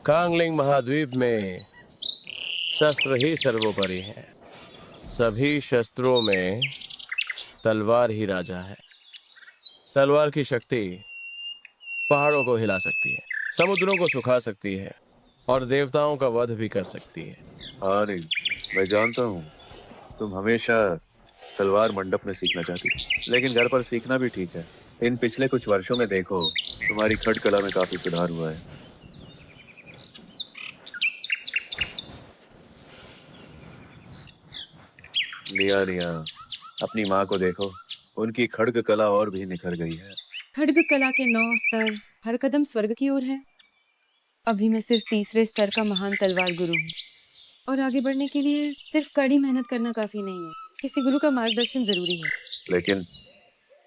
कांगलिंग महाद्वीप में शस्त्र ही सर्वोपरि है। सभी शस्त्रों में तलवार ही राजा है। तलवार की शक्ति पहाड़ों को हिला सकती है, समुद्रों को सुखा सकती है और देवताओं का वध भी कर सकती है। हाँ नहीं, मैं जानता हूँ तुम हमेशा तलवार मंडप में सीखना चाहती थी, लेकिन घर पर सीखना भी ठीक है। इन पिछले कुछ वर्षों में देखो, तुम्हारी खड़ कला में काफी सुधार हुआ है। निया निया, अपनी माँ को देखो, उनकी खड्ग कला और भी निखर गई है। खड्ग कला के 9 स्तर, हर कदम स्वर्ग की ओर है। अभी मैं सिर्फ तीसरे स्तर का महान तलवार गुरु हूँ और आगे बढ़ने के लिए सिर्फ कड़ी मेहनत करना काफी नहीं है, किसी गुरु का मार्गदर्शन जरूरी है। लेकिन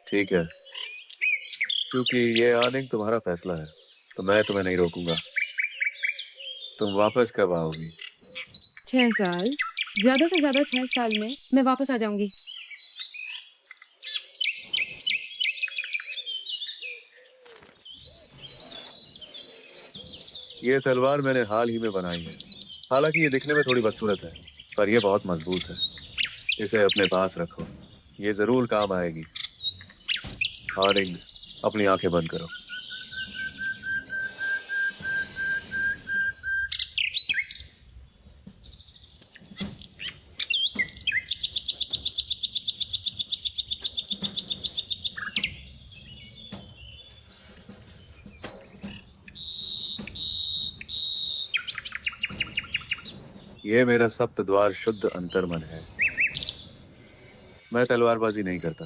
ठीक है, क्योंकि ये आने तुम्हारा फैसला है, तो मैं तुम्हें नहीं रोकूंगा। तुम वापस कब आओगी? 6 साल, ज्यादा से ज्यादा 6 साल में मैं वापस आ जाऊंगी। ये तलवार मैंने हाल ही में बनाई है। हालांकि ये दिखने में थोड़ी बदसूरत है, पर ये बहुत मजबूत है। इसे अपने पास रखो, ये जरूर काम आएगी। हार्डिंग, अपनी आंखें बंद करो। ये मेरा सप्त द्वार शुद्ध अंतर्मन है। मैं तलवारबाजी नहीं करता।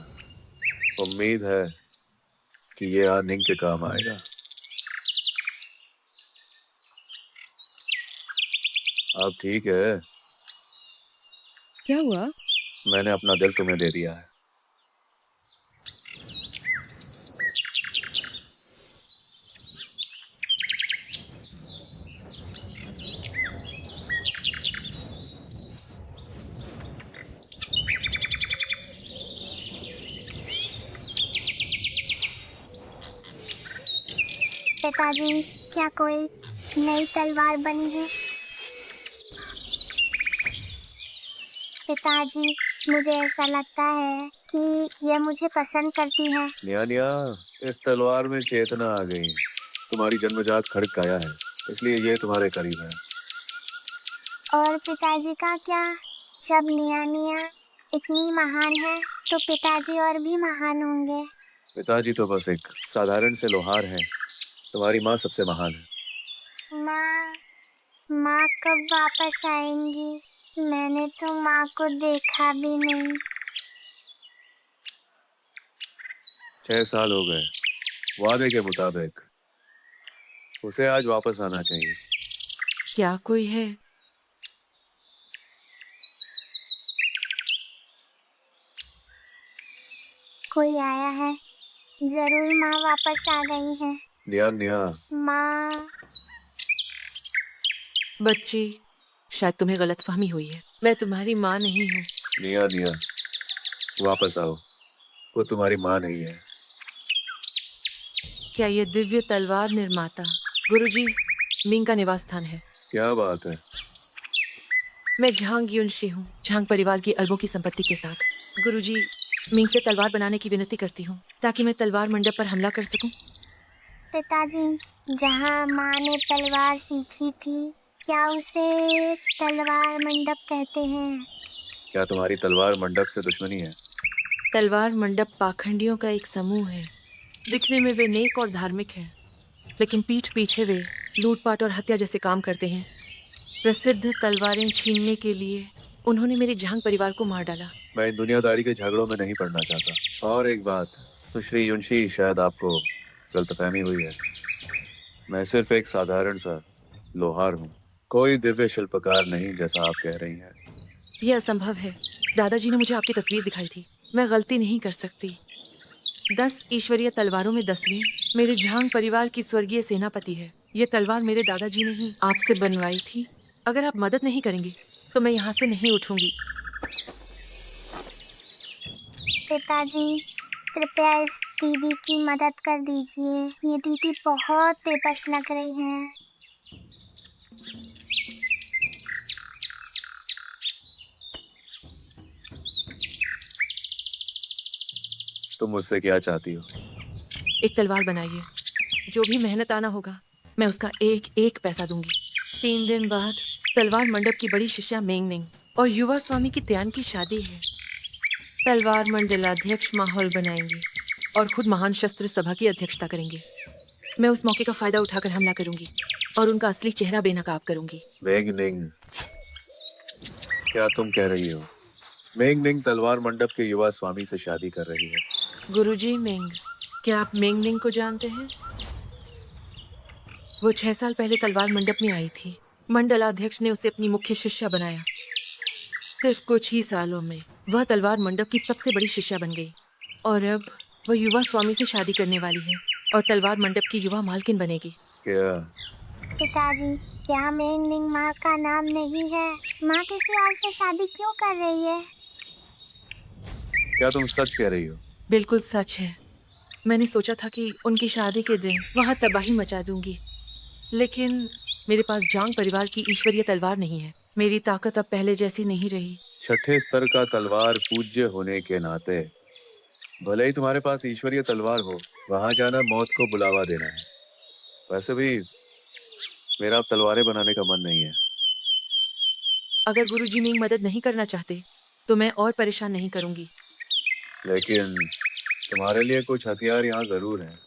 उम्मीद है कि ये आर्निंग के काम आएगा। अब ठीक है। क्या हुआ? मैंने अपना दिल तुम्हें दे दिया है। पिताजी, क्या कोई नई तलवार बनी है? पिताजी, मुझे ऐसा लगता है कि यह मुझे पसंद करती है। निया निया, इस तलवार में चेतना आ गई। तुम्हारी जन्मजात खड्ग काया है, इसलिए ये तुम्हारे करीब है। और पिताजी का क्या? जब निया निया इतनी महान है, तो पिताजी और भी महान होंगे। पिताजी तो बस एक साधारण से लोहार हैं। तुम्हारी माँ सबसे महान है। माँ कब वापस आएंगी? मैंने तो माँ को देखा भी नहीं। 6 साल हो गए। वादे के मुताबिक उसे आज वापस आना चाहिए। क्या कोई है? कोई आया है। जरूर माँ वापस आ गई है। निया निया, माँ। बच्ची, शायद तुम्हें गलतफहमी हुई है। मैं तुम्हारी माँ नहीं हूँ। निया निया, वापस आओ। वो तुम्हारी माँ नहीं है। क्या ये दिव्य तलवार निर्माता गुरुजी मिंग का निवास स्थान है? क्या बात है? मैं झांग युनशी हूँ, झांग परिवार की अरबों की संपत्ति के साथ। गुरुजी, मिंग से तलवार बनाने की विनती करती हूँ ताकि मैं तलवार मंडप पर हमला कर सकूं। पिताजी, जहाँ माँ ने तलवार सीखी थी, क्या उसे तलवार मंडप कहते हैं? क्या तुम्हारी तलवार मंडप से दुश्मनी है? तलवार मंडप पाखंडियों का एक समूह है। दिखने में वे नेक और धार्मिक हैं, लेकिन पीठ पीछे वे लूटपाट और हत्या जैसे काम करते हैं। प्रसिद्ध तलवारें छीनने के लिए उन्होंने मेरे झांग परिवार को मार डाला। मैं इन दुनियादारी के झगड़ों में नहीं पड़ना चाहता। और एक बात, सुश्री युनशी, शायद आपको गलतफहमी हुई है। मैं सिर्फ एक साधारण सा लोहार हूँ, कोई दिव्य शिल्पकार नहीं जैसा आप कह रही हैं। यह असंभव है। दादाजी ने मुझे आपकी तस्वीर दिखाई थी। मैं गलती नहीं कर सकती। 10 ईश्वरीय तलवारों में 10वीं मेरे झांग परिवार की स्वर्गीय सेनापति है। ये तलवार मेरे दादाजी ने ही आपसे बनवाई थी। अगर आप मदद नहीं करेंगे तो मैं यहाँ से नहीं उठूंगी। पिताजी, कृपया इस दीदी की मदद कर दीजिए। ये दीदी बहुत बेबस लग रही हैं। तुम मुझसे क्या चाहती हो? एक तलवार बनाइए, जो भी मेहनत आना होगा मैं उसका एक एक पैसा दूंगी। 3 दिन बाद तलवार मंडप की बड़ी शिष्या मेंगनिंग और युवा स्वामी की त्यान की शादी है। तलवार मंडलाध्यक्ष माहौल बनाएंगे और खुद महान शस्त्र सभा की अध्यक्षता करेंगे। मैं उस मौके का फायदा उठाकर हमला करूंगी और उनका असली चेहरा बेनकाब करूंगी। मेंगनिंग, क्या तुम कह रही हो? मेंगनिंग तलवार मंडप के युवा स्वामी से शादी कर रही है। गुरुजी मेंग, क्या आप मेंगनिंग को जानते हैं? वो 6 साल पहले तलवार मंडप में आई थी। मंडलाध्यक्ष ने उसे अपनी मुख्य शिष्या बनाया। सिर्फ कुछ ही सालों में वह तलवार मंडप की सबसे बड़ी शिष्या बन गई और अब वह युवा स्वामी से शादी करने वाली है और तलवार मंडप की युवा मालकिन बनेगी। क्या? पिताजी, क्या मेंगनिंग माँ का नाम नहीं है? माँ किसी और से शादी क्यों कर रही है? क्या तुम सच कह रही हो? बिल्कुल सच है। मैंने सोचा था कि उनकी शादी के दिन वहाँ तबाही मचा दूंगी, लेकिन मेरे पास जांग परिवार की ईश्वरीय तलवार नहीं है। मेरी ताकत अब पहले जैसी नहीं रही। छठे स्तर का तलवार पूज्य होने के नाते भले ही तुम्हारे पास ईश्वरीय तलवार हो, वहां जाना मौत को बुलावा देना है। वैसे भी मेरा अब तलवारें बनाने का मन नहीं है। अगर गुरुजी मेंग मदद नहीं करना चाहते तो मैं और परेशान नहीं करूंगी। लेकिन तुम्हारे लिए कुछ हथियार यहाँ जरूर हैं।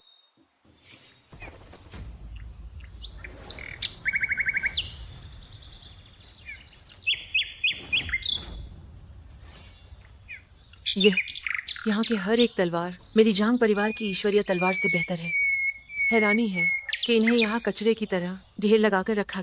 यहाँ की हर एक तलवार मेरी जांग परिवार की ईश्वरीय तलवार से बेहतर है। हैरानी है कि इन्हें यहाँ कचरे की तरह ढेर लगाकर रखा